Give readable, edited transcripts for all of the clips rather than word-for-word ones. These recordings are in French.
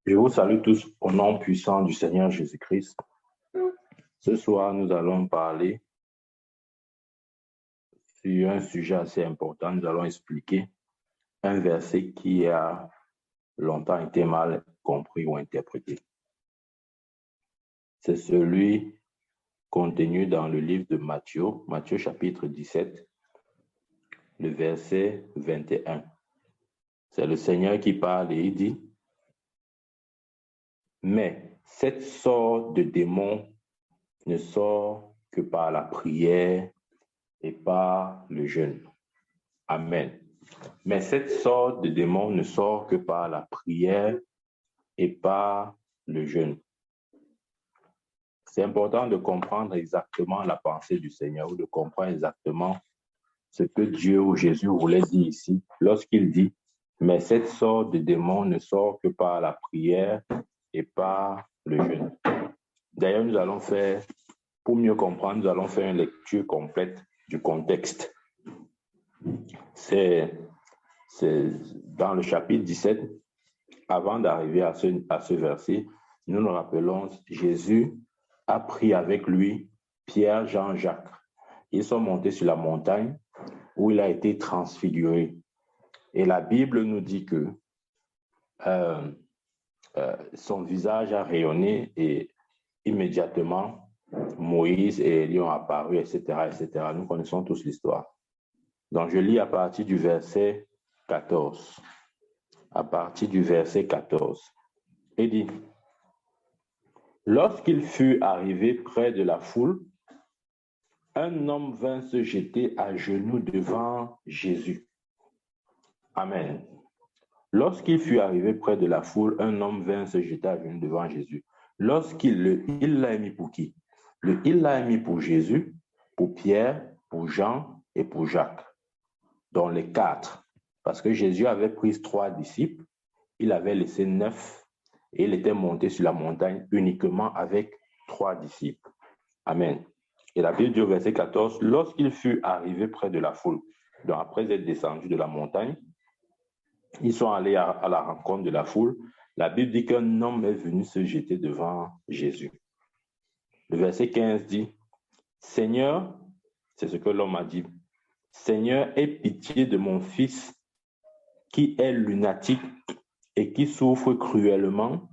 Je vous salue tous au nom puissant du Seigneur Jésus-Christ. Ce soir, nous allons parler sur un sujet assez important. Nous allons expliquer un verset qui a longtemps été mal compris ou interprété. C'est celui contenu dans le livre de Matthieu, Matthieu chapitre 17, le verset 21. C'est le Seigneur qui parle et il dit: « Mais cette sorte de démon ne sort que par la prière et par le jeûne. » Amen. Mais cette sorte de démon ne sort que par la prière et par le jeûne. C'est important de comprendre exactement la pensée du Seigneur ou de comprendre exactement ce que Dieu ou Jésus voulait dire ici lorsqu'il dit « Mais cette sorte de démon ne sort que par la prière et par le jeûne. » D'ailleurs, nous allons faire, pour mieux comprendre, nous allons faire une lecture complète du contexte. C'est dans le chapitre 17, avant d'arriver à ce verset, nous nous rappelons, Jésus a pris avec lui Pierre, Jean, Jacques. Ils sont montés sur la montagne où il a été transfiguré. Et la Bible nous dit que son visage a rayonné et immédiatement, Moïse et Élie ont apparu, etc., etc. Nous connaissons tous l'histoire. Donc, je lis à partir du verset 14. À partir du verset 14. Il dit: « Lorsqu'il fut arrivé près de la foule, un homme vint se jeter à genoux devant Jésus. » Amen. Lorsqu'il fut arrivé près de la foule, un homme vint se jeter à genoux devant Jésus. Il l'a mis pour qui? Il l'a mis pour Jésus, pour Pierre, pour Jean et pour Jacques. Donc les 4. Parce que Jésus avait pris 3 disciples, il avait laissé 9 et il était monté sur la montagne uniquement avec 3 disciples. Amen. Et la Bible dit au verset 14, lorsqu'il fut arrivé près de la foule, donc après être descendu de la montagne, ils sont allés à la rencontre de la foule. La Bible dit qu'un homme est venu se jeter devant Jésus. Le verset 15 dit, Seigneur, c'est ce que l'homme a dit, Seigneur, aie pitié de mon fils qui est lunatique et qui souffre cruellement.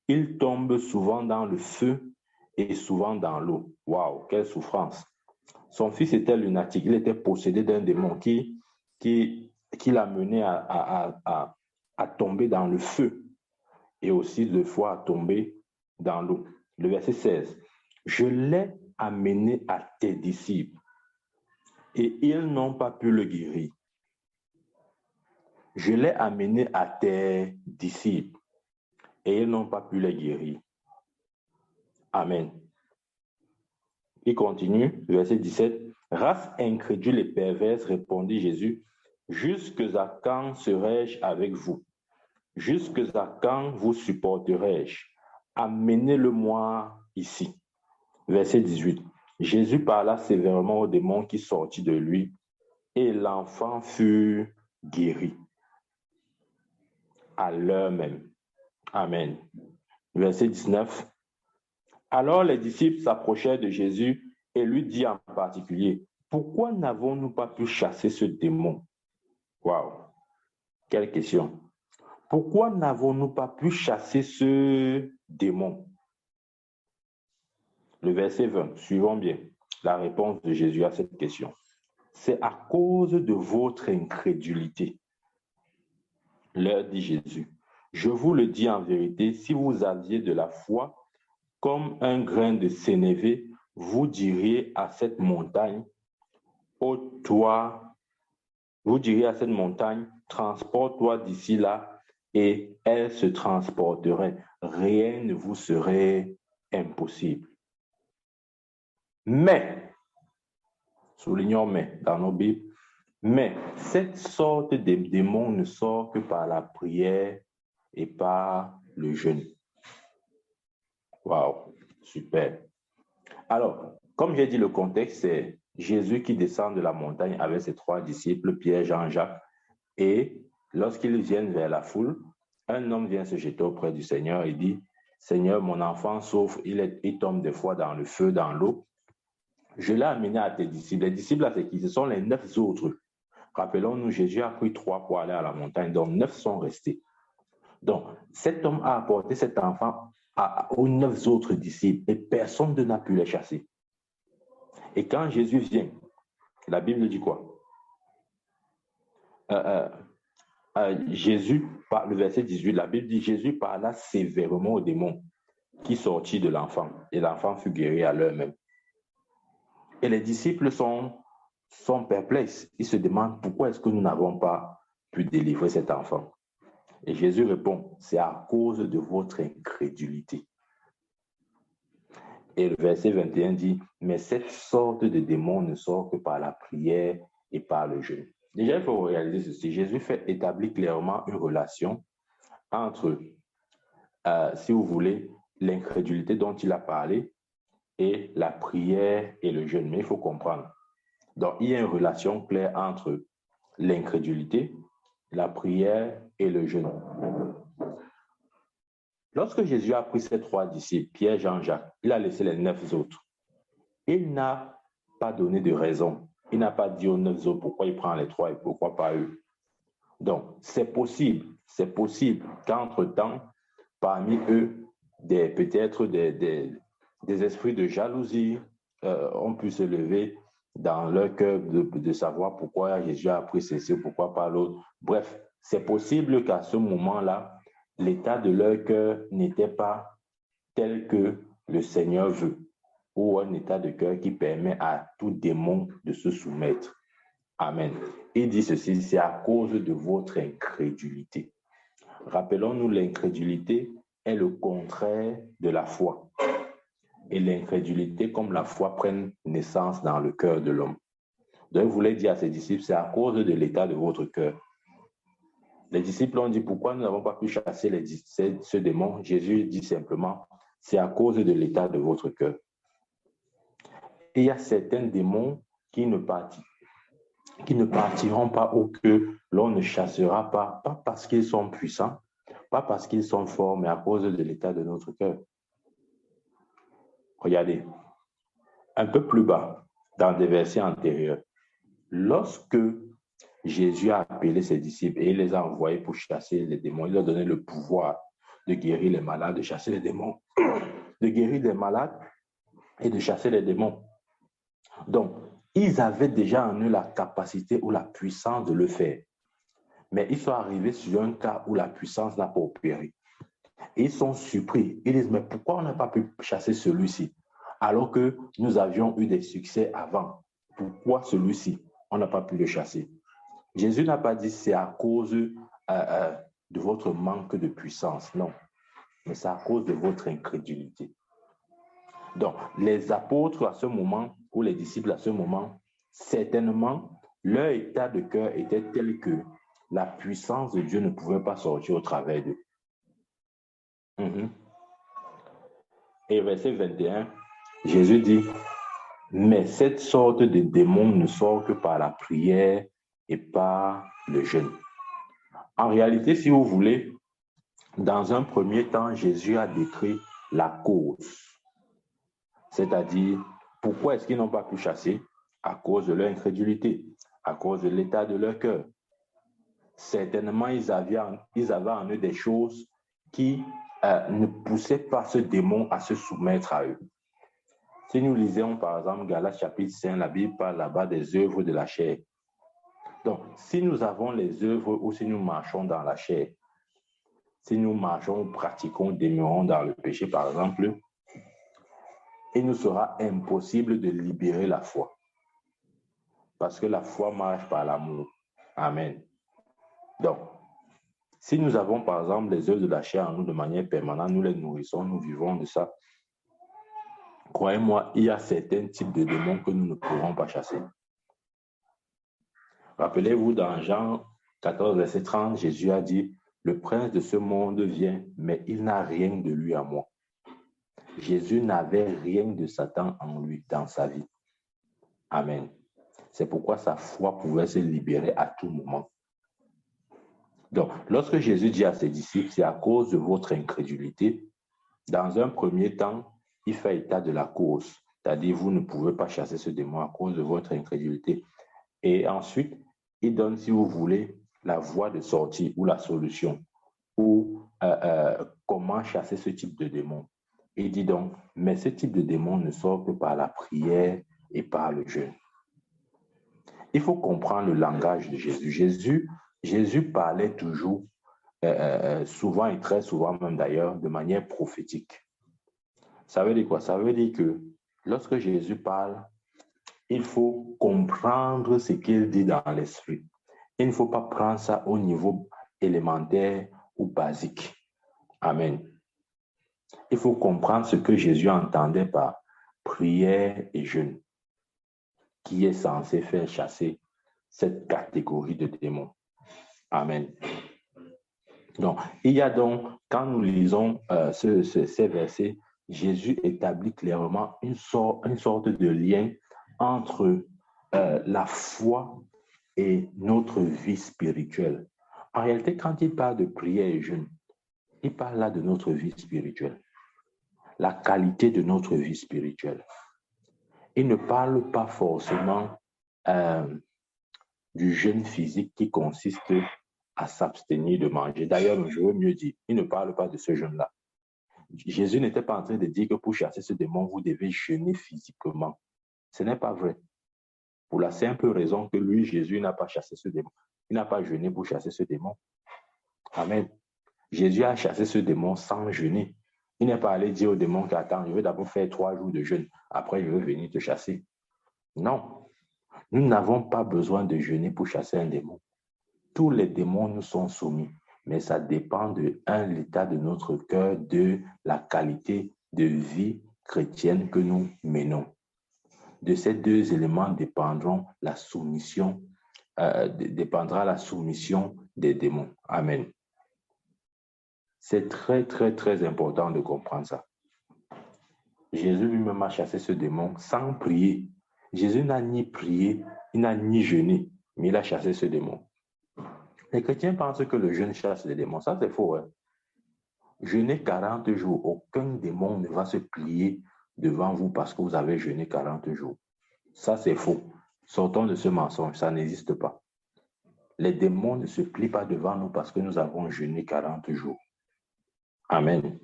Il tombe souvent dans le feu et souvent dans l'eau. Waouh, quelle souffrance! Son fils était lunatique, il était possédé d'un démon qui l'a mené à tomber dans le feu et aussi deux fois à tomber dans l'eau. Le verset 16. Je l'ai amené à tes disciples et ils n'ont pas pu le guérir. Je l'ai amené à tes disciples et ils n'ont pas pu le guérir. Amen. Il continue, verset 17. Race incrédule et perverse, répondit Jésus, jusqu'à quand serai-je avec vous? Jusqu'à quand vous supporterai-je? Amenez-le-moi ici. Verset 18. Jésus parla sévèrement au démon qui sortit de lui et l'enfant fut guéri à l'heure même. Amen. Verset 19. Alors les disciples s'approchèrent de Jésus et lui dirent en particulier, pourquoi n'avons-nous pas pu chasser ce démon? Waouh! Quelle question! Pourquoi n'avons-nous pas pu chasser ce démon? Le verset 20, suivons bien la réponse de Jésus à cette question. C'est à cause de votre incrédulité, leur dit Jésus. Je vous le dis en vérité, si vous aviez de la foi comme un grain de sénévé, vous diriez à cette montagne, ôte-toi, vous diriez à cette montagne, transporte-toi d'ici là, et elle se transporterait. Rien ne vous serait impossible. Mais, soulignons mais dans nos Bibles, mais cette sorte de démon ne sort que par la prière et par le jeûne. Waouh, super. Alors, comme j'ai dit, le contexte, c'est Jésus qui descend de la montagne avec ses 3 disciples, Pierre, Jean, Jacques, et lorsqu'ils viennent vers la foule, un homme vient se jeter auprès du Seigneur et dit, Seigneur, mon enfant souffre, il tombe des fois dans le feu, dans l'eau. Je l'ai amené à tes disciples. Les disciples, là, c'est qui? Ce sont les 9 autres. Rappelons-nous, Jésus a pris 3 pour aller à la montagne, donc 9 sont restés. Donc, cet homme a apporté cet enfant aux 9 autres disciples et personne n'a pu les chasser. Et quand Jésus vient, la Bible dit quoi? Jésus, le verset 18, la Bible dit, Jésus parla sévèrement au démon qui sortit de l'enfant et l'enfant fut guéri à l'heure même. Et les disciples sont perplexes. Ils se demandent pourquoi est-ce que nous n'avons pas pu délivrer cet enfant. Et Jésus répond, c'est à cause de votre incrédulité. Et le verset 21 dit, mais cette sorte de démon ne sort que par la prière et par le jeûne. Déjà, il faut réaliser ceci. Jésus établit clairement une relation entre, si vous voulez, l'incrédulité dont il a parlé et la prière et le jeûne. Mais il faut comprendre. Donc, il y a une relation claire entre l'incrédulité, la prière et le jeûne. Lorsque Jésus a pris ses 3 disciples, Pierre, Jean, Jacques, il a laissé les 9 autres. Il n'a pas donné de raison. Il n'a pas dit aux 9 autres pourquoi il prend les 3 et pourquoi pas eux. Donc, c'est possible qu'entre-temps, parmi eux, peut-être des esprits de jalousie ont pu se lever dans leur cœur de savoir pourquoi Jésus a pris ceci, pourquoi pas l'autre. Bref, c'est possible qu'à ce moment-là, l'état de leur cœur n'était pas tel que le Seigneur veut, ou un état de cœur qui permet à tout démon de se soumettre. Amen. Il dit ceci, c'est à cause de votre incrédulité. Rappelons-nous, l'incrédulité est le contraire de la foi. Et l'incrédulité, comme la foi, prennent naissance dans le cœur de l'homme. Donc, il voulait dire à ses disciples, c'est à cause de l'état de votre cœur. Les disciples ont dit, pourquoi nous n'avons pas pu chasser ce démon? Jésus dit simplement, c'est à cause de l'état de votre cœur. Et il y a certains démons qui ne partiront pas ou que l'on ne chassera pas parce qu'ils sont puissants, pas parce qu'ils sont forts, mais à cause de l'état de notre cœur. Regardez, un peu plus bas, dans des versets antérieurs, lorsque Jésus a appelé ses disciples et il les a envoyés pour chasser les démons, il leur a donné le pouvoir de guérir les malades, de chasser les démons, de guérir les malades et de chasser les démons. Donc, ils avaient déjà en eux la capacité ou la puissance de le faire. Mais ils sont arrivés sur un cas où la puissance n'a pas opéré. Et ils sont surpris. Ils disent, mais pourquoi on n'a pas pu chasser celui-ci alors que nous avions eu des succès avant? Pourquoi celui-ci, on n'a pas pu le chasser? Jésus n'a pas dit c'est à cause de votre manque de puissance, non. Mais c'est à cause de votre incrédulité. Donc, les apôtres à ce moment, ou les disciples à ce moment, certainement, leur état de cœur était tel que la puissance de Dieu ne pouvait pas sortir au travers d'eux. Et verset 21, Jésus dit, mais cette sorte de démon ne sort que par la prière et par le jeûne. En réalité, si vous voulez, dans un premier temps, Jésus a décrit la cause. C'est-à-dire, pourquoi est-ce qu'ils n'ont pas pu chasser? À cause de leur incrédulité, à cause de l'état de leur cœur. Certainement, ils avaient en eux des choses qui ne poussaient pas ce démon à se soumettre à eux. Si nous lisons par exemple Galates chapitre 5, la Bible parle là-bas des œuvres de la chair. Donc, si nous avons les œuvres ou si nous marchons dans la chair, si nous marchons, pratiquons, demeurons dans le péché par exemple, il nous sera impossible de libérer la foi. Parce que la foi marche par l'amour. Amen. Donc, si nous avons par exemple les œuvres de la chair en nous de manière permanente, nous les nourrissons, nous vivons de ça. Croyez-moi, il y a certains types de démons que nous ne pourrons pas chasser. Rappelez-vous, dans Jean 14, verset 30, Jésus a dit, le prince de ce monde vient, mais il n'a rien de lui à moi. Jésus n'avait rien de Satan en lui dans sa vie. Amen. C'est pourquoi sa foi pouvait se libérer à tout moment. Donc, lorsque Jésus dit à ses disciples, c'est à cause de votre incrédulité, dans un premier temps, il fait état de la cause. C'est-à-dire, vous ne pouvez pas chasser ce démon à cause de votre incrédulité. Et ensuite, il donne, si vous voulez, la voie de sortie ou la solution, ou comment chasser ce type de démon. Il dit donc, mais ce type de démon ne sort que par la prière et par le jeûne. Il faut comprendre le langage de Jésus. Jésus parlait toujours, souvent et très souvent même d'ailleurs, de manière prophétique. Ça veut dire quoi? Ça veut dire que lorsque Jésus parle, il faut comprendre ce qu'il dit dans l'esprit. Il ne faut pas prendre ça au niveau élémentaire ou basique. Amen. Il faut comprendre ce que Jésus entendait par prière et jeûne, qui est censé faire chasser cette catégorie de démons. Amen. Donc, il y a donc, quand nous lisons ces versets, Jésus établit clairement une sorte de lien entre la foi et notre vie spirituelle. En réalité, quand il parle de prière et jeûne, il parle là de notre vie spirituelle, la qualité de notre vie spirituelle. Il ne parle pas forcément du jeûne physique qui consiste à s'abstenir de manger. D'ailleurs, je veux mieux dire, il ne parle pas de ce jeûne-là. Jésus n'était pas en train de dire que pour chasser ce démon, vous devez jeûner physiquement. Ce n'est pas vrai. Pour la simple raison que lui, Jésus, n'a pas chassé ce démon. Il n'a pas jeûné pour chasser ce démon. Amen. Jésus a chassé ce démon sans jeûner. Il n'est pas allé dire au démon qu'attends, je vais d'abord faire 3 jours de jeûne. Après, je vais venir te chasser. Non. Nous n'avons pas besoin de jeûner pour chasser un démon. Tous les démons nous sont soumis. Mais ça dépend de l'état de notre cœur, de la qualité de vie chrétienne que nous menons. De ces deux éléments dépendra la soumission des démons. Amen. C'est très, très, très important de comprendre ça. Jésus lui-même a chassé ce démon sans prier. Jésus n'a ni prié, il n'a ni jeûné, mais il a chassé ce démon. Les chrétiens pensent que le jeûne chasse les démons. Ça, c'est faux. Hein? Jeûner 40 jours, aucun démon ne va se plier devant vous parce que vous avez jeûné 40 jours. Ça, c'est faux. Sortons de ce mensonge, ça n'existe pas. Les démons ne se plient pas devant nous parce que nous avons jeûné 40 jours. Amen.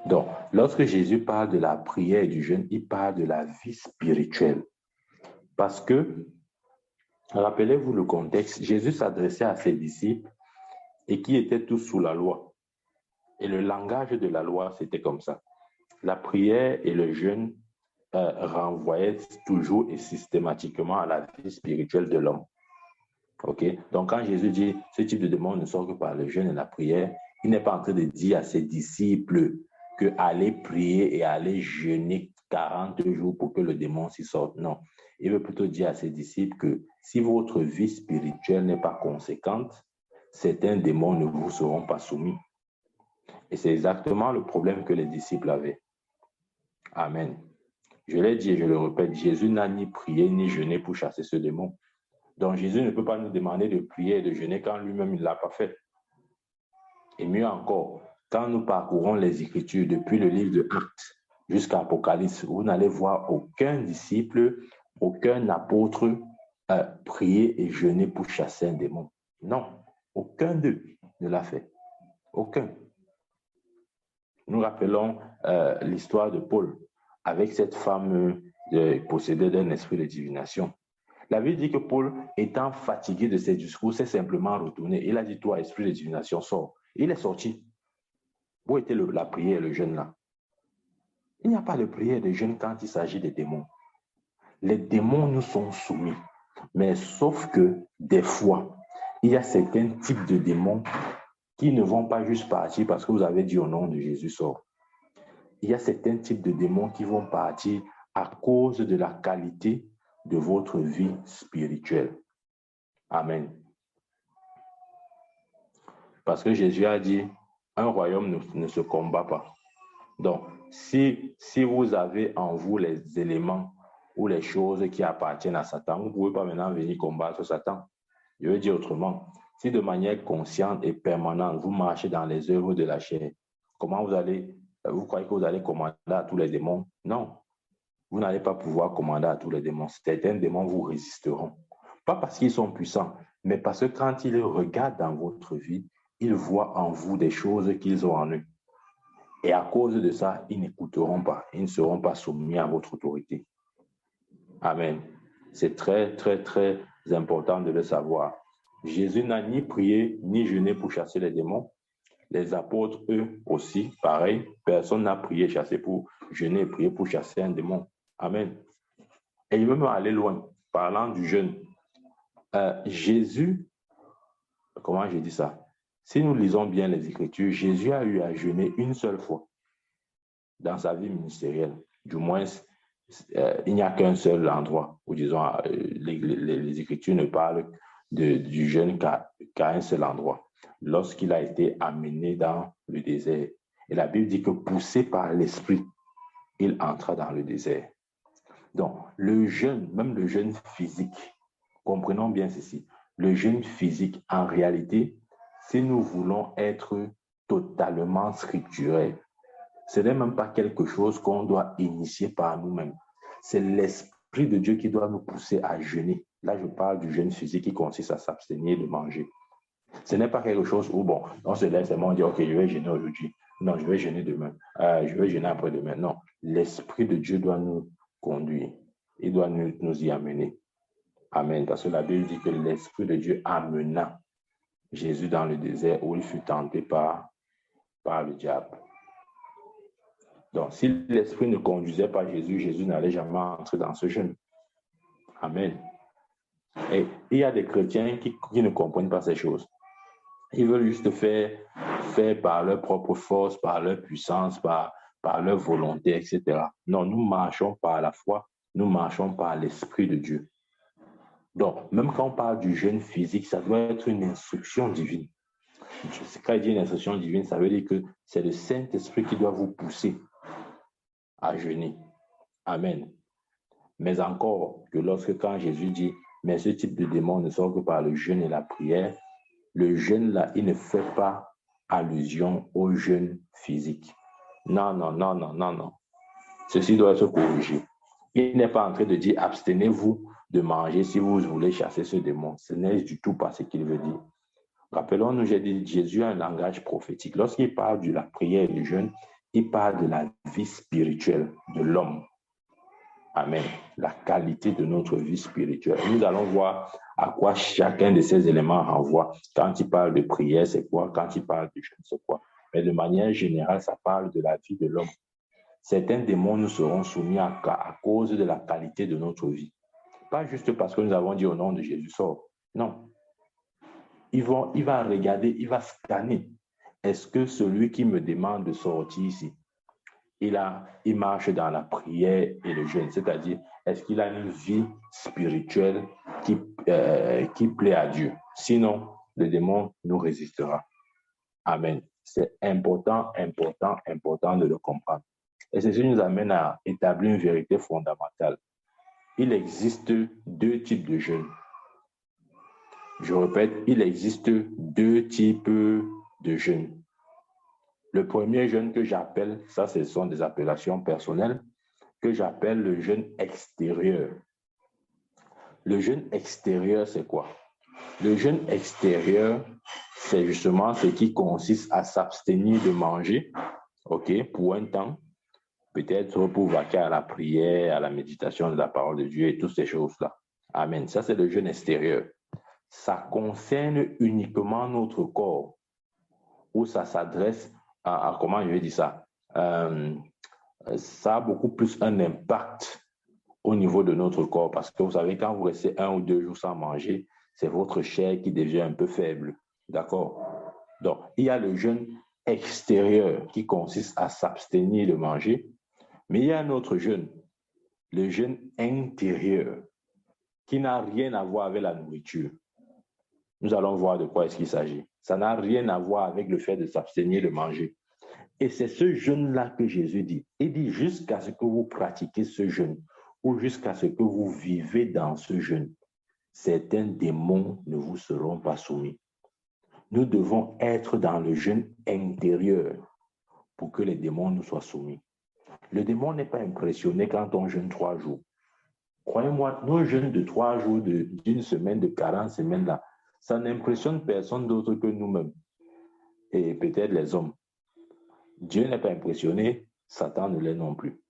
Donc, lorsque Jésus parle de la prière et du jeûne, il parle de la vie spirituelle. Parce que, rappelez-vous le contexte, Jésus s'adressait à ses disciples et qui étaient tous sous la loi. Et le langage de la loi, c'était comme ça. La prière et le jeûne renvoyaient toujours et systématiquement à la vie spirituelle de l'homme. Ok? Donc, quand Jésus dit ce type de démon ne sort que par le jeûne et la prière, il n'est pas en train de dire à ses disciples que aller prier et aller jeûner 40 jours pour que le démon s'y sorte. Non. Il veut plutôt dire à ses disciples que si votre vie spirituelle n'est pas conséquente, certains démons ne vous seront pas soumis. Et c'est exactement le problème que les disciples avaient. Amen. Je l'ai dit et je le répète, Jésus n'a ni prié ni jeûné pour chasser ce démon. Donc Jésus ne peut pas nous demander de prier et de jeûner quand lui-même il ne l'a pas fait. Et mieux encore, quand nous parcourons les Écritures depuis le livre de Actes jusqu'à Apocalypse, vous n'allez voir aucun disciple, aucun apôtre prier et jeûner pour chasser un démon. Non, aucun d'eux ne l'a fait. Aucun. Nous rappelons l'histoire de Paul avec cette femme possédée d'un esprit de divination. La Bible dit que Paul, étant fatigué de ses discours, s'est simplement retourné. Il a dit, toi, esprit de divination, sors. Il est sorti. Où était la prière et le jeûne là? Il n'y a pas de prière et de jeûne quand il s'agit des démons. Les démons nous sont soumis. Mais sauf que des fois, il y a certains types de démons qui ne vont pas juste partir parce que vous avez dit au nom de Jésus, sors. Il y a certains types de démons qui vont partir à cause de la qualité de votre vie spirituelle. Amen. Parce que Jésus a dit, un royaume ne se combat pas. Donc, si vous avez en vous les éléments ou les choses qui appartiennent à Satan, vous ne pouvez pas maintenant venir combattre Satan. Je veux dire autrement, Si de manière consciente et permanente, vous marchez dans les œuvres de la chair, comment vous croyez que vous allez commander à tous les démons? Non, vous n'allez pas pouvoir commander à tous les démons. Certains démons vous résisteront. Pas parce qu'ils sont puissants, mais parce que quand ils regardent dans votre vie, ils voient en vous des choses qu'ils ont en eux. Et à cause de ça, ils n'écouteront pas. Ils ne seront pas soumis à votre autorité. Amen. C'est très, très, très important de le savoir. Jésus n'a ni prié, ni jeûné pour chasser les démons. Les apôtres, eux aussi, pareil. Personne n'a prié, chassé pour jeûner et prier pour chasser un démon. Amen. Et il veut même aller loin, parlant du jeûne. Jésus, comment j'ai dit ça? Si nous lisons bien les Écritures, Jésus a eu à jeûner une seule fois dans sa vie ministérielle. Du moins, il n'y a qu'un seul endroit où, disons, les Écritures ne parlent du jeûne qu'à un seul endroit. Lorsqu'il a été amené dans le désert. Et la Bible dit que poussé par l'Esprit, il entra dans le désert. Donc, le jeûne, même le jeûne physique, comprenons bien ceci, le jeûne physique, en réalité, si nous voulons être totalement scripturaires, ce n'est même pas quelque chose qu'on doit initier par nous-mêmes. C'est l'Esprit de Dieu qui doit nous pousser à jeûner. Là, je parle du jeûne physique qui consiste à s'abstenir de manger. Ce n'est pas quelque chose où, bon, on se laisse seulement dire, OK, je vais jeûner aujourd'hui. Non, je vais jeûner demain. Je vais jeûner après-demain. Non, l'Esprit de Dieu doit nous conduire. Il doit nous y amener. Amen. Parce que la Bible dit que l'Esprit de Dieu amena Jésus dans le désert où il fut tenté par le diable. Donc, si l'Esprit ne conduisait pas Jésus, Jésus n'allait jamais entrer dans ce jeûne. Amen. Et il y a des chrétiens qui ne comprennent pas ces choses. Ils veulent juste faire par leur propre force, par leur puissance, par leur volonté, etc. Non, nous marchons par la foi, nous marchons par l'Esprit de Dieu. Donc, même quand on parle du jeûne physique, ça doit être une instruction divine. Quand il dit une instruction divine, ça veut dire que c'est le Saint-Esprit qui doit vous pousser à jeûner. Amen. Mais encore que quand Jésus dit, mais ce type de démon ne sort que par le jeûne et la prière, le jeûne là, il ne fait pas allusion au jeûne physique. Non, non, non, non, non, non. Ceci doit être corrigé. Il n'est pas en train de dire abstenez-vous de manger si vous voulez chasser ce démon. Ce n'est du tout pas ce qu'il veut dire. Rappelons-nous, j'ai dit, Jésus a un langage prophétique. Lorsqu'il parle de la prière et du jeûne, il parle de la vie spirituelle de l'homme. Amen. La qualité de notre vie spirituelle. Nous allons voir à quoi chacun de ces éléments renvoie. Quand il parle de prière, c'est quoi? Quand il parle de jeûne, c'est quoi? Mais de manière générale, ça parle de la vie de l'homme. Certains démons nous seront soumis à cause de la qualité de notre vie. Pas juste parce que nous avons dit au nom de Jésus, sort. Non. Il va regarder, il va scanner. Est-ce que celui qui me demande de sortir ici, il marche dans la prière et le jeûne, c'est-à-dire, est-ce qu'il a une vie spirituelle qui plaît à Dieu? Sinon, le démon nous résistera. Amen. C'est important, important, important de le comprendre. Et ceci nous amène à établir une vérité fondamentale. Il existe deux types de jeûne. Je répète, il existe deux types de jeûne. Le premier jeûne que j'appelle, ça ce sont des appellations personnelles, que j'appelle le jeûne extérieur. Le jeûne extérieur, c'est quoi? Le jeûne extérieur, c'est justement ce qui consiste à s'abstenir de manger, ok, pour un temps, peut-être pour vaquer à la prière, à la méditation de la parole de Dieu et toutes ces choses-là. Amen. Ça, c'est le jeûne extérieur. Ça concerne uniquement notre corps, où ça s'adresse à comment je vais dire ça? Ça a beaucoup plus un impact au niveau de notre corps, parce que vous savez, quand vous restez 1 ou 2 jours sans manger, c'est votre chair qui devient un peu faible. D'accord? Donc, il y a le jeûne extérieur qui consiste à s'abstenir de manger, mais il y a un autre jeûne, le jeûne intérieur, qui n'a rien à voir avec la nourriture. Nous allons voir de quoi est-ce qu'il s'agit. Ça n'a rien à voir avec le fait de s'abstenir de manger. Et c'est ce jeûne-là que Jésus dit. Il dit jusqu'à ce que vous pratiquez ce jeûne ou jusqu'à ce que vous vivez dans ce jeûne, certains démons ne vous seront pas soumis. nous devons être dans le jeûne intérieur pour que les démons nous soient soumis. Le démon n'est pas impressionné quand on jeûne 3 jours. Croyez-moi, nos jeûnes de 3 jours, d'une semaine, de 40 semaines, là, ça n'impressionne personne d'autre que nous-mêmes et peut-être les hommes. Dieu n'est pas impressionné, Satan ne l'est non plus.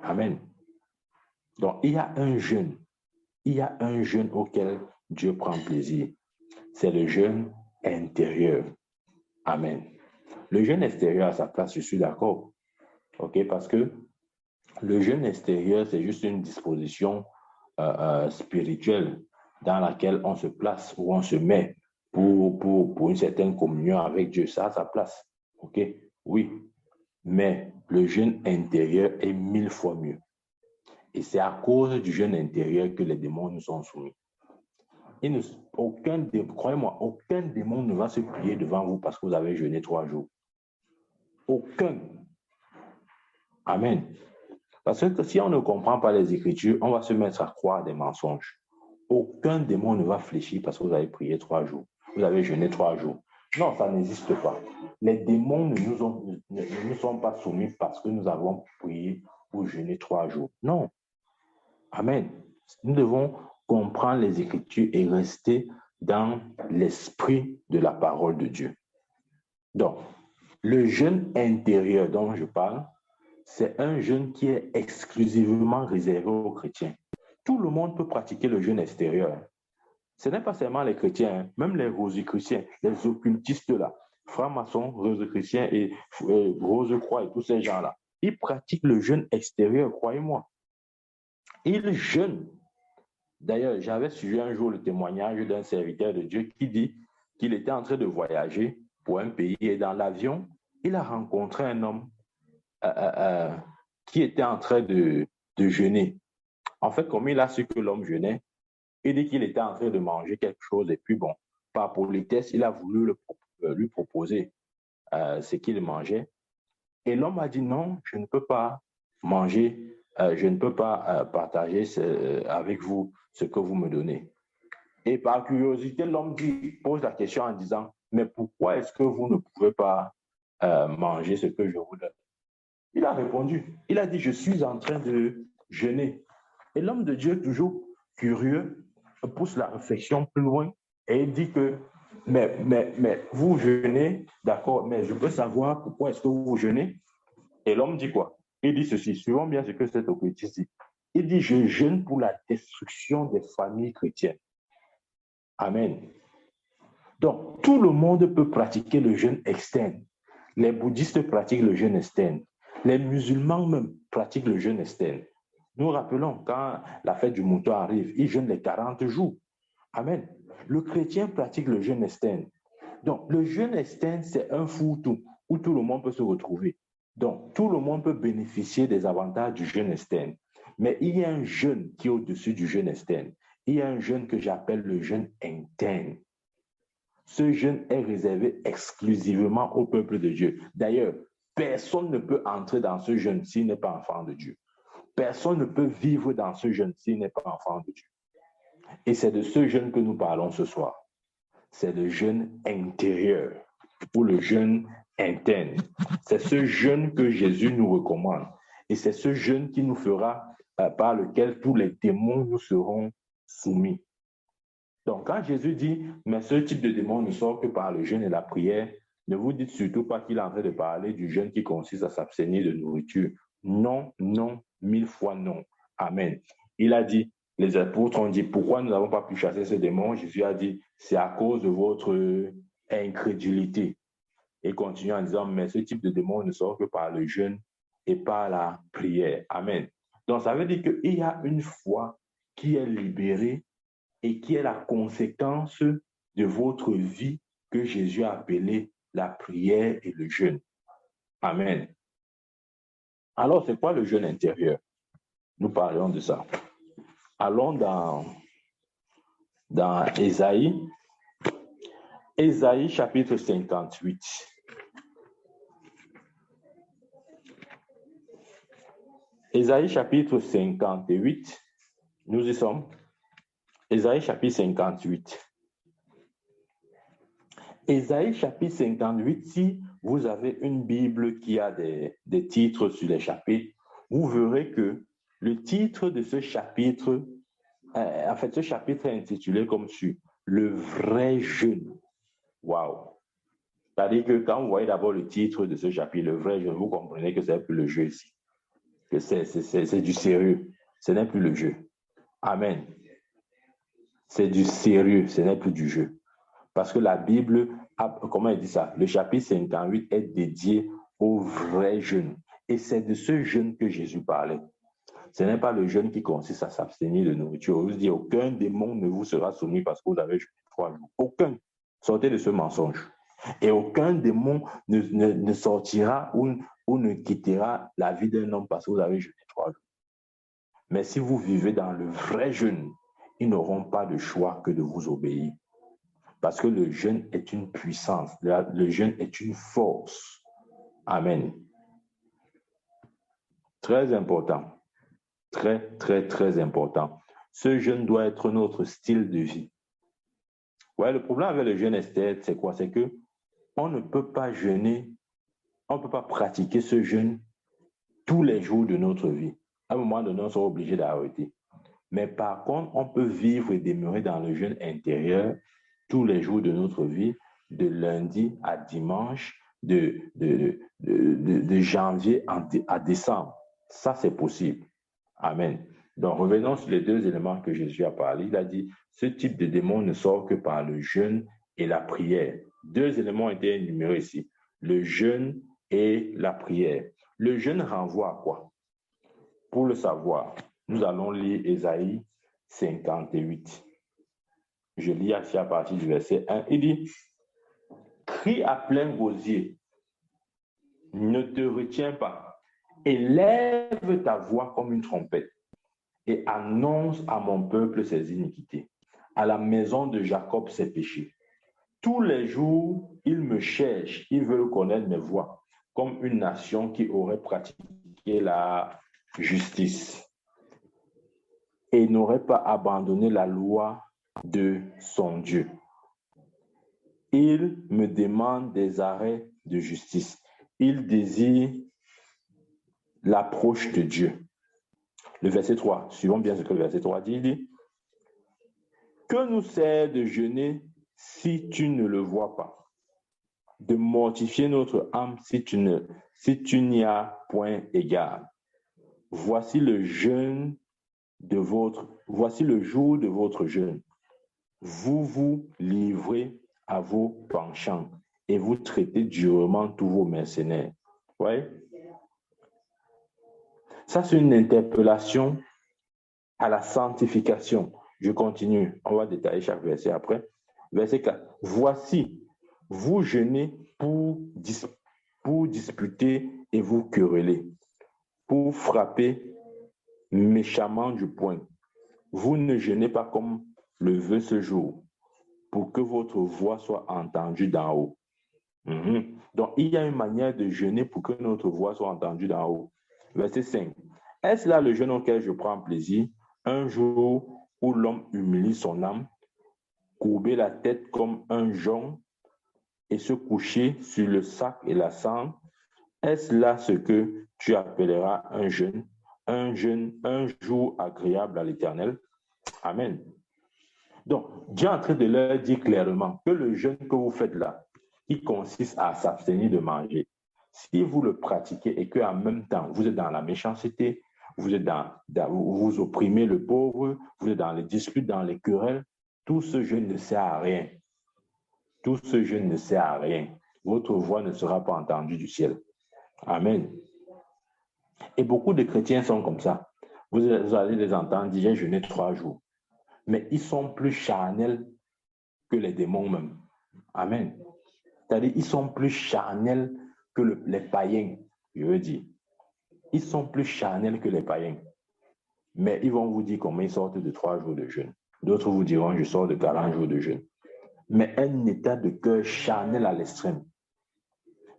Amen. Donc, il y a un jeûne auquel Dieu prend plaisir. C'est le jeûne intérieur. Amen. Le jeûne extérieur a sa place, je suis d'accord. OK, parce que le jeûne extérieur, c'est juste une disposition spirituelle dans laquelle on se place ou on se met pour une certaine communion avec Dieu. Ça a sa place. OK? Oui. Mais le jeûne intérieur est 1000 fois mieux. Et c'est à cause du jeûne intérieur que les démons nous sont soumis. Croyez-moi, aucun démon ne va se plier devant vous parce que vous avez jeûné 3 jours. Aucun. Amen. Parce que si on ne comprend pas les Écritures, on va se mettre à croire des mensonges. Aucun démon ne va fléchir parce que vous avez prié 3 jours. Vous avez jeûné 3 jours. Non, ça n'existe pas. Les démons ne nous sont pas soumis parce que nous avons prié ou jeûné 3 jours. Non. Amen. Nous devons comprendre les Écritures et rester dans l'esprit de la parole de Dieu. Donc, le jeûne intérieur dont je parle, c'est un jeûne qui est exclusivement réservé aux chrétiens. Tout le monde peut pratiquer le jeûne extérieur. Ce n'est pas seulement les chrétiens, même les rosicruciens, les occultistes là, francs-maçons, rosicruciens et Rose-Croix et tous ces gens-là. Ils pratiquent le jeûne extérieur, croyez-moi. Ils jeûnent. D'ailleurs, j'avais suivi un jour le témoignage d'un serviteur de Dieu qui dit qu'il était en train de voyager pour un pays et dans l'avion, il a rencontré un homme qui était en train de jeûner. En fait, comme il a su que l'homme jeûnait, il dit qu'il était en train de manger quelque chose et puis bon, par politesse, il a voulu lui proposer ce qu'il mangeait. Et l'homme a dit non, je ne peux pas manger, je ne peux pas partager avec vous ce que vous me donnez. Et par curiosité, l'homme pose la question en disant, mais pourquoi est-ce que vous ne pouvez pas manger ce que je vous donne? Il a répondu, il a dit, je suis en train de jeûner. Et l'homme de Dieu, toujours curieux, pousse la réflexion plus loin et il dit que, mais vous jeûnez, d'accord, mais je peux savoir pourquoi est-ce que vous jeûnez? Et l'homme dit quoi? Il dit ceci, suivons bien ce que cet occultiste dit. Il dit, je jeûne pour la destruction des familles chrétiennes. Amen. Donc, tout le monde peut pratiquer le jeûne externe. Les bouddhistes pratiquent le jeûne externe. Les musulmans même pratiquent le jeûne externe. Nous rappelons, quand la fête du mouton arrive, ils jeûnent les 40 jours. Amen. Le chrétien pratique le jeûne externe. Donc, le jeûne externe, c'est un fourre-tout où tout le monde peut se retrouver. Donc, tout le monde peut bénéficier des avantages du jeûne externe. Mais il y a un jeûne qui est au-dessus du jeûne externe. Il y a un jeûne que j'appelle le jeûne interne. Ce jeûne est réservé exclusivement au peuple de Dieu. D'ailleurs, personne ne peut entrer dans ce jeûne s'il n'est pas enfant de Dieu. Personne ne peut vivre dans ce jeûne s'il n'est pas enfant de Dieu. Et c'est de ce jeûne que nous parlons ce soir. C'est le jeûne intérieur ou le jeûne interne. C'est ce jeûne que Jésus nous recommande. Et c'est ce jeûne qui nous fera, par lequel tous les démons nous seront soumis. Donc, quand Jésus dit, mais ce type de démon ne sort que par le jeûne et la prière, ne vous dites surtout pas qu'il est en train de parler du jeûne qui consiste à s'abstenir de nourriture. Non, non, 1000 fois non. Amen. Il a dit, les apôtres ont dit, pourquoi nous n'avons pas pu chasser ce démon? Jésus a dit, c'est à cause de votre incrédulité. Et continue en disant, mais ce type de démon ne sort que par le jeûne et par la prière. Amen. Donc, ça veut dire qu'il y a une foi qui est libérée et qui est la conséquence de votre vie que Jésus a appelée la prière et le jeûne. Amen. Alors, c'est quoi le jeûne intérieur? Nous parlons de ça. Allons dans Ésaïe. Ésaïe chapitre 58. Ésaïe chapitre 58. Nous y sommes. Ésaïe chapitre 58. Ésaïe chapitre 58, si vous avez une Bible qui a des titres sur les chapitres, vous verrez que le titre de ce chapitre, en fait, ce chapitre est intitulé comme suit, le vrai jeûne. Waouh! C'est-à-dire que quand vous voyez d'abord le titre de ce chapitre, le vrai jeûne, vous comprenez que c'est plus le jeu ici, que c'est du sérieux, ce n'est plus le jeu. Amen. C'est du sérieux, ce n'est plus du jeu. Parce que la Bible, comment elle dit ça? Le chapitre 58 est dédié au vrai jeûne. Et c'est de ce jeûne que Jésus parlait. Ce n'est pas le jeûne qui consiste à s'abstenir de nourriture. Je vous dis, aucun démon ne vous sera soumis parce que vous avez jeûné 3 jours. Aucun. Sortez de ce mensonge. Et aucun démon ne sortira ou ne quittera la vie d'un homme parce que vous avez jeûné 3 jours. Mais si vous vivez dans le vrai jeûne, ils n'auront pas de choix que de vous obéir. Parce que le jeûne est une puissance, le jeûne est une force. Amen. Très important. Très, très, très important. Ce jeûne doit être notre style de vie. Ouais, le problème avec le jeûne esthète, c'est quoi? C'est que on ne peut pas jeûner, on ne peut pas pratiquer ce jeûne tous les jours de notre vie. À un moment donné, on sera obligé d'arrêter. Mais par contre, on peut vivre et demeurer dans le jeûne intérieur tous les jours de notre vie, de lundi à dimanche, de janvier à décembre. Ça, c'est possible. Amen. Donc, revenons sur les deux éléments que Jésus a parlé. Il a dit, ce type de démon ne sort que par le jeûne et la prière. Deux éléments ont été énumérés ici, le jeûne et la prière. Le jeûne renvoie à quoi? Pour le savoir, nous allons lire Ésaïe 58. Je lis ici à partir du verset 1. Il dit, crie à plein gosier, ne te retiens pas, élève ta voix comme une trompette et annonce à mon peuple ses iniquités, à la maison de Jacob ses péchés. Tous les jours, ils me cherchent, ils veulent connaître mes voies, comme une nation qui aurait pratiqué la justice et n'aurait pas abandonné la loi de son Dieu. Il me demande des arrêts de justice. Il désire l'approche de Dieu. Le verset 3, suivons bien ce que le verset 3 dit, il dit, que nous sert de jeûner si tu ne le vois pas, de mortifier notre âme si tu n'y as point égard. Voici le jour de votre jeûne. Vous vous livrez à vos penchants et vous traitez durement tous vos mercenaires. Ouais. Ça, c'est une interpellation à la sanctification. Je continue. On va détailler chaque verset après. Verset 4. Voici, vous jeûnez pour disputer et vous quereller, pour frapper méchamment du poing. Vous ne jeûnez pas comme le veut ce jour, pour que votre voix soit entendue d'en haut. Donc, il y a une manière de jeûner pour que notre voix soit entendue d'en haut. Verset 5. Est-ce là le jeûne auquel je prends plaisir? Un jour où l'homme humilie son âme, courber la tête comme un jonc et se coucher sur le sac et la cendre? Est-ce là ce que tu appelleras un jeûne, un jour agréable à l'Éternel? Amen. Donc, Dieu est en train de leur dire clairement que le jeûne que vous faites là, qui consiste à s'abstenir de manger, si vous le pratiquez et qu'en même temps, vous êtes dans la méchanceté, vous vous opprimez le pauvre, vous êtes dans les disputes, dans les querelles, tout ce jeûne ne sert à rien. Tout ce jeûne ne sert à rien. Votre voix ne sera pas entendue du ciel. Amen. Et beaucoup de chrétiens sont comme ça. Vous allez les entendre dire, j'ai jeûné 3 jours. Mais ils sont plus charnels que les démons même. Amen. C'est-à-dire, ils sont plus charnels que les païens, je veux dire. Ils sont plus charnels que les païens. Mais ils vont vous dire comment ils sortent de 3 jours de jeûne. D'autres vous diront, je sors de 40 jours de jeûne. Mais un état de cœur charnel à l'extrême.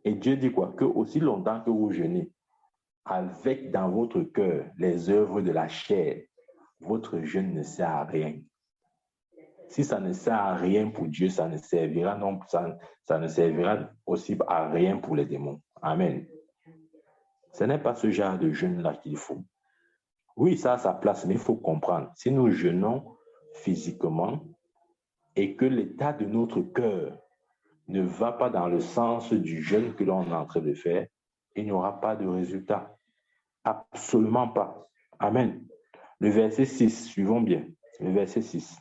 Et Dieu dit quoi? Que aussi longtemps que vous jeûnez, avec dans votre cœur les œuvres de la chair, votre jeûne ne sert à rien. Si ça ne sert à rien pour Dieu, ça ne servira non, ça ne servira aussi à rien pour les démons. Amen. Ce n'est pas ce genre de jeûne-là qu'il faut. Oui, ça a sa place, mais il faut comprendre. Si nous jeûnons physiquement et que l'état de notre cœur ne va pas dans le sens du jeûne que l'on est en train de faire, il n'y aura pas de résultat. Absolument pas. Amen. Le verset 6, suivons bien. Le verset 6.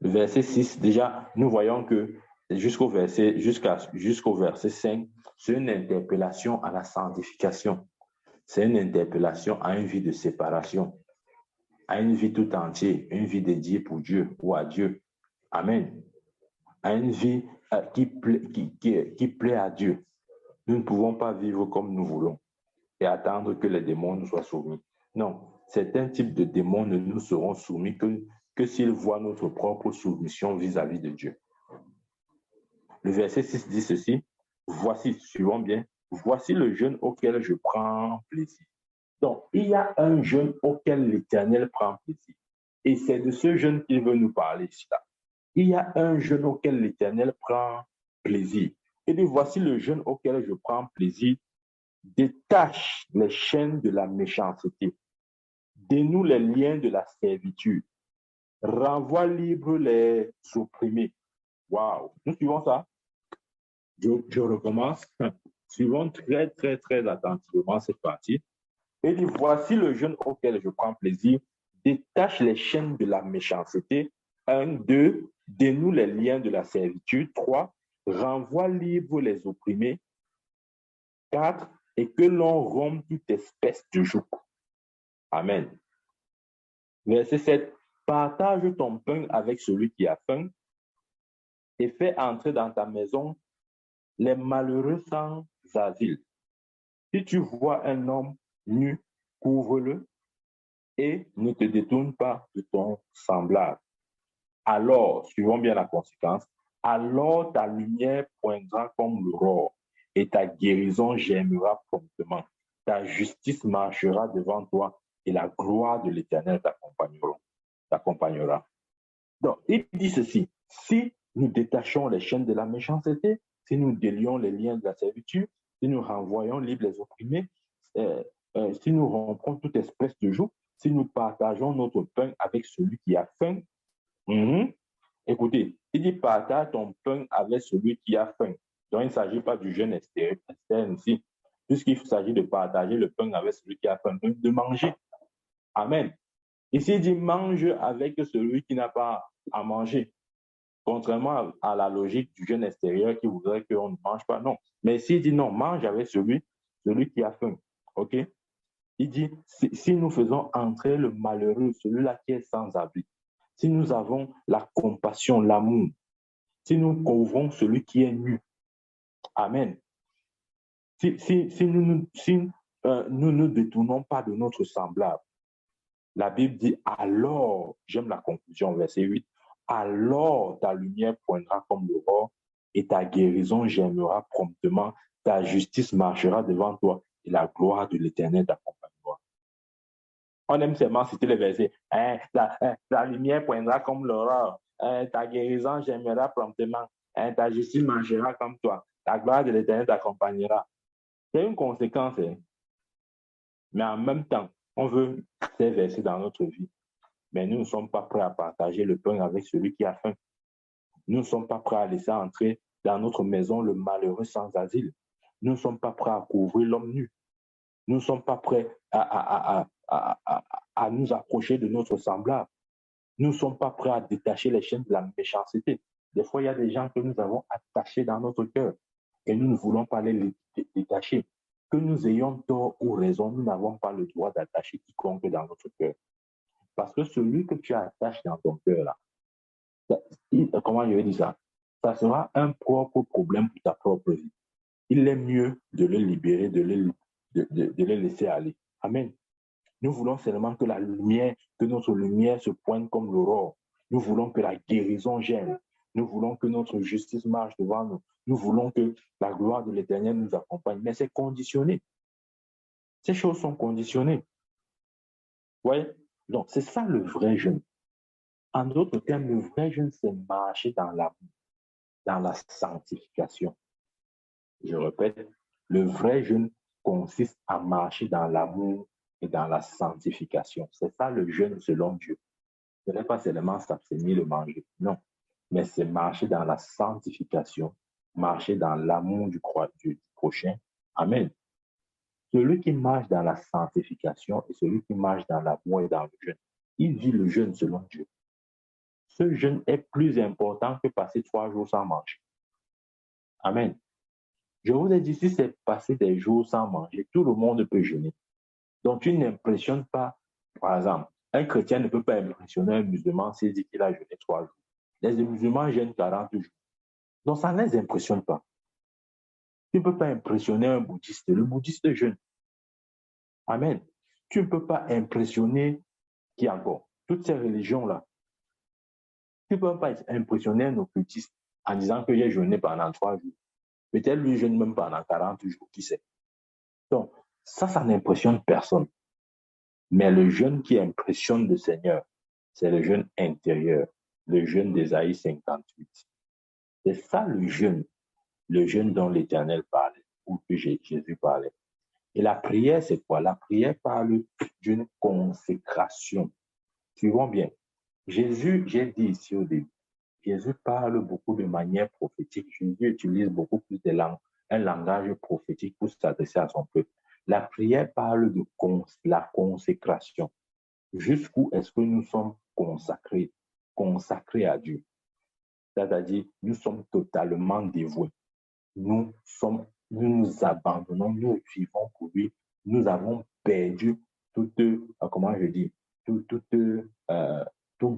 Le verset 6, déjà, nous voyons que jusqu'au verset 5, c'est une interpellation à la sanctification. C'est une interpellation à une vie de séparation, à une vie tout entière, une vie dédiée pour Dieu ou à Dieu. Amen. À une vie qui plaît à Dieu. Nous ne pouvons pas vivre comme nous voulons et attendre que les démons nous soient soumis. Non, certains types de démons ne nous seront soumis que s'ils voient notre propre soumission vis-à-vis de Dieu. Le verset 6 dit ceci, voici, suivons bien, voici le jeûne auquel je prends plaisir. Donc, il y a un jeûne auquel l'Éternel prend plaisir. Et c'est de ce jeûne qu'il veut nous parler ici. Il y a un jeûne auquel l'Éternel prend plaisir. Et dit, voici le jeûne auquel je prends plaisir. Détache les chaînes de la méchanceté. Dénoue les liens de la servitude. Renvoie libre les opprimés. Waouh! Nous suivons ça? Je recommence. Suivons très, très, très attentivement cette partie. Et dit, voici le jeûne auquel je prends plaisir. Détache les chaînes de la méchanceté. 1, 2, dénoue les liens de la servitude. 3, renvoie libre les opprimés. 4, et que l'on rompe toute espèce de joug. Amen. Verset 7, partage ton pain avec celui qui a faim et fais entrer dans ta maison les malheureux sans asile. Si tu vois un homme nu, couvre-le et ne te détourne pas de ton semblable. Alors, suivons bien la conséquence, alors ta lumière poindra comme l'aurore et ta guérison germera promptement. Ta justice marchera devant toi et la gloire de l'Éternel t'accompagnera. Donc, il dit ceci, si nous détachons les chaînes de la méchanceté, si nous délions les liens de la servitude, si nous renvoyons libres les opprimés, si nous rompons toute espèce de joug, si nous partageons notre pain avec celui qui a faim, écoutez, il dit partage ton pain avec celui qui a faim. Donc, il ne s'agit pas du jeûne externe ici, puisqu'il s'agit de partager le pain avec celui qui a faim, de manger. Amen. Ici, il dit mange avec celui qui n'a pas à manger. Contrairement à la logique du jeûne extérieur qui voudrait qu'on ne mange pas, non. Mais ici, il dit non, mange avec celui qui a faim. OK? Il dit, si nous faisons entrer le malheureux, celui-là qui est sans abri, si nous avons la compassion, l'amour, si nous couvrons celui qui est nu, amen. Si nous ne détournons pas de notre semblable, la Bible dit, alors, j'aime la conclusion, verset 8, alors ta lumière poindra comme l'aurore et ta guérison germera promptement, ta justice marchera devant toi et la gloire de l'Éternel t'accompagnera. On aime seulement citer les versets. La lumière poindra comme l'aurore. Ta guérison germera promptement. Ta justice marchera comme toi. La gloire de l'Éternel t'accompagnera. C'est une conséquence. Mais en même temps, on veut ces versets dans notre vie. Mais nous ne sommes pas prêts à partager le pain avec celui qui a faim. Nous ne sommes pas prêts à laisser entrer dans notre maison le malheureux sans asile. Nous ne sommes pas prêts à couvrir l'homme nu. Nous ne sommes pas prêts à nous approcher de notre semblable. Nous ne sommes pas prêts à détacher les chaînes de la méchanceté. Des fois, il y a des gens que nous avons attachés dans notre cœur et nous ne voulons pas les détacher. Que nous ayons tort ou raison, nous n'avons pas le droit d'attacher quiconque dans notre cœur. Parce que celui que tu attaches dans ton cœur, là, comment je vais dire ça? Ça sera un propre problème pour ta propre vie. Il est mieux de le libérer, de le laisser aller. Amen. Nous voulons seulement que notre lumière se pointe comme l'aurore. Nous voulons que la guérison germe. Nous voulons que notre justice marche devant nous. Nous voulons que la gloire de l'Éternel nous accompagne. Mais c'est conditionné. Ces choses sont conditionnées. Vous voyez? Donc, c'est ça le vrai jeûne. En d'autres termes, le vrai jeûne, c'est marcher dans la sanctification. Je répète, le vrai jeûne consiste à marcher dans l'amour et dans la sanctification. C'est ça le jeûne selon Dieu. Ce n'est pas seulement s'abstenir de manger, non, mais c'est marcher dans la sanctification, marcher dans l'amour du prochain. Amen. Celui qui marche dans la sanctification et celui qui marche dans l'amour et dans le jeûne, il vit le jeûne selon Dieu. Ce jeûne est plus important que passer 3 jours sans manger. Amen. Je vous ai dit, si c'est passer des jours sans manger, tout le monde peut jeûner. Donc, tu n'impressionnes pas, par exemple, un chrétien ne peut pas impressionner un musulman s'il dit qu'il a jeûné 3 jours. Les musulmans jeûnent 40 jours. Donc, ça ne les impressionne pas. Tu ne peux pas impressionner un bouddhiste. Le bouddhiste jeûne. Amen. Tu ne peux pas impressionner qui encore? Toutes ces religions-là. Tu ne peux pas impressionner un occultiste en disant que j'ai jeûné pendant 3 jours. Peut-être lui jeûne même pendant 40 jours, qui sait. Donc, ça n'impressionne personne. Mais le jeûne qui impressionne le Seigneur, c'est le jeûne intérieur, le jeûne d'Ésaïe 58. C'est ça le jeûne dont l'Éternel parlait, ou que Jésus parlait. Et la prière, c'est quoi? La prière parle d'une consécration. Suivons bien. Jésus, j'ai dit ici au début, Jésus parle beaucoup de manière prophétique. Jésus utilise beaucoup plus un langage prophétique pour s'adresser à son peuple. La prière parle de la consécration. Jusqu'où est-ce que nous sommes consacrés à Dieu? C'est-à-dire, nous sommes totalement dévoués. Nous nous abandonnons, nous vivons pour lui. Nous avons perdu tout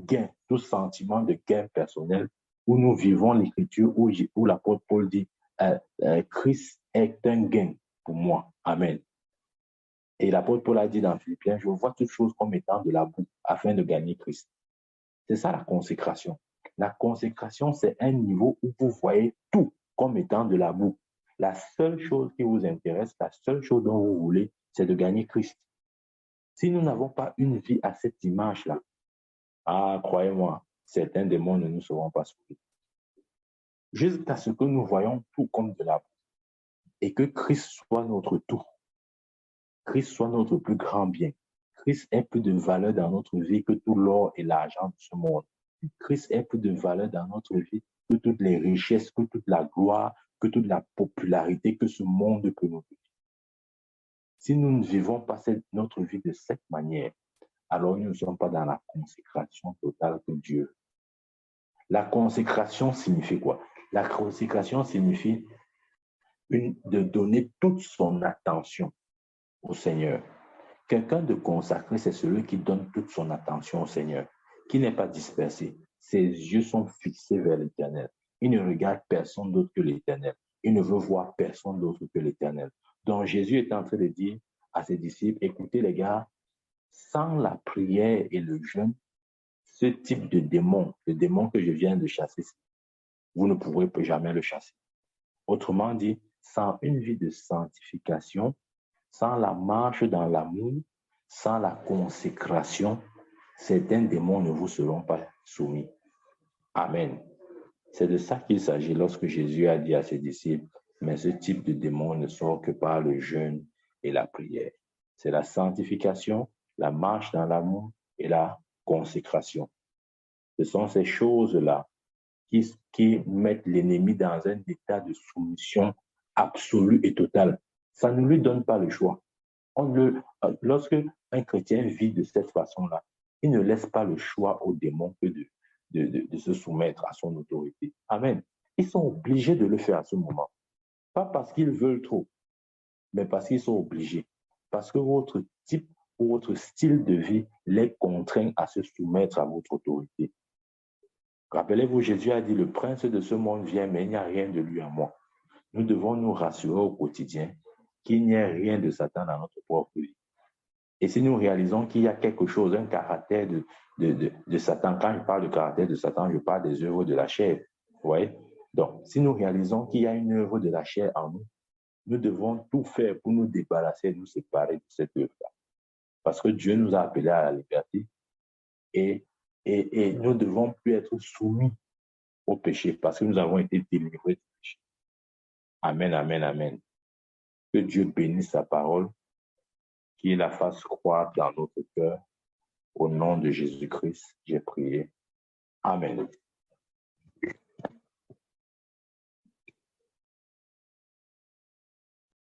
gain, tout sentiment de gain personnel, où nous vivons l'écriture, où l'apôtre Paul dit, Christ est un gain pour moi. Amen. Et l'apôtre Paul a dit dans Philippiens, je vois toutes choses comme étant de la boue afin de gagner Christ. C'est ça la consécration. La consécration, c'est un niveau où vous voyez tout comme étant de la boue. La seule chose qui vous intéresse, la seule chose dont vous voulez, c'est de gagner Christ. Si nous n'avons pas une vie à cette image-là, croyez-moi, certains démons ne nous seront pas soumis. Jusqu'à ce que nous voyons tout comme de la boue et que Christ soit notre tout. Christ soit notre plus grand bien. Christ ait plus de valeur dans notre vie que tout l'or et l'argent de ce monde. Christ ait plus de valeur dans notre vie que toutes les richesses, que toute la gloire, que toute la popularité que ce monde peut nous donner. Si nous ne vivons pas notre vie de cette manière, alors nous ne sommes pas dans la consécration totale que Dieu. La consécration signifie quoi? La consécration signifie de donner toute son attention au Seigneur. Quelqu'un de consacré, c'est celui qui donne toute son attention au Seigneur, qui n'est pas dispersé. Ses yeux sont fixés vers l'Éternel. Il ne regarde personne d'autre que l'Éternel. Il ne veut voir personne d'autre que l'Éternel. Donc Jésus est en train de dire à ses disciples, écoutez les gars, sans la prière et le jeûne, ce type de démon, le démon que je viens de chasser, vous ne pourrez jamais le chasser. Autrement dit, sans une vie de sanctification, sans la marche dans l'amour, sans la consécration, certains démons ne vous seront pas soumis. Amen. C'est de ça qu'il s'agit lorsque Jésus a dit à ses disciples, mais ce type de démon ne sort que par le jeûne et la prière. C'est la sanctification, la marche dans l'amour et la consécration. Ce sont ces choses-là qui mettent l'ennemi dans un état de soumission absolue et totale. Ça ne lui donne pas le choix. Lorsque un chrétien vit de cette façon-là, il ne laisse pas le choix aux démons que de se soumettre à son autorité. Amen. Ils sont obligés de le faire à ce moment. Pas parce qu'ils veulent trop, mais parce qu'ils sont obligés. Parce que votre type ou votre style de vie les contraint à se soumettre à votre autorité. Rappelez-vous, Jésus a dit, le prince de ce monde vient, mais il n'y a rien de lui à moi. Nous devons nous rassurer au quotidien qu'il n'y a rien de Satan dans notre propre vie. Et si nous réalisons qu'il y a quelque chose, un caractère de Satan, quand je parle de caractère de Satan, je parle des œuvres de la chair. Vous voyez? Donc, si nous réalisons qu'il y a une œuvre de la chair en nous, nous devons tout faire pour nous débarrasser, nous séparer de cette œuvre-là. Parce que Dieu nous a appelés à la liberté et Et nous ne devons plus être soumis au péché parce que nous avons été délivrés du péché. Amen, amen, amen. Que Dieu bénisse sa parole, qu'il la fasse croître dans notre cœur. Au nom de Jésus-Christ, j'ai prié. Amen.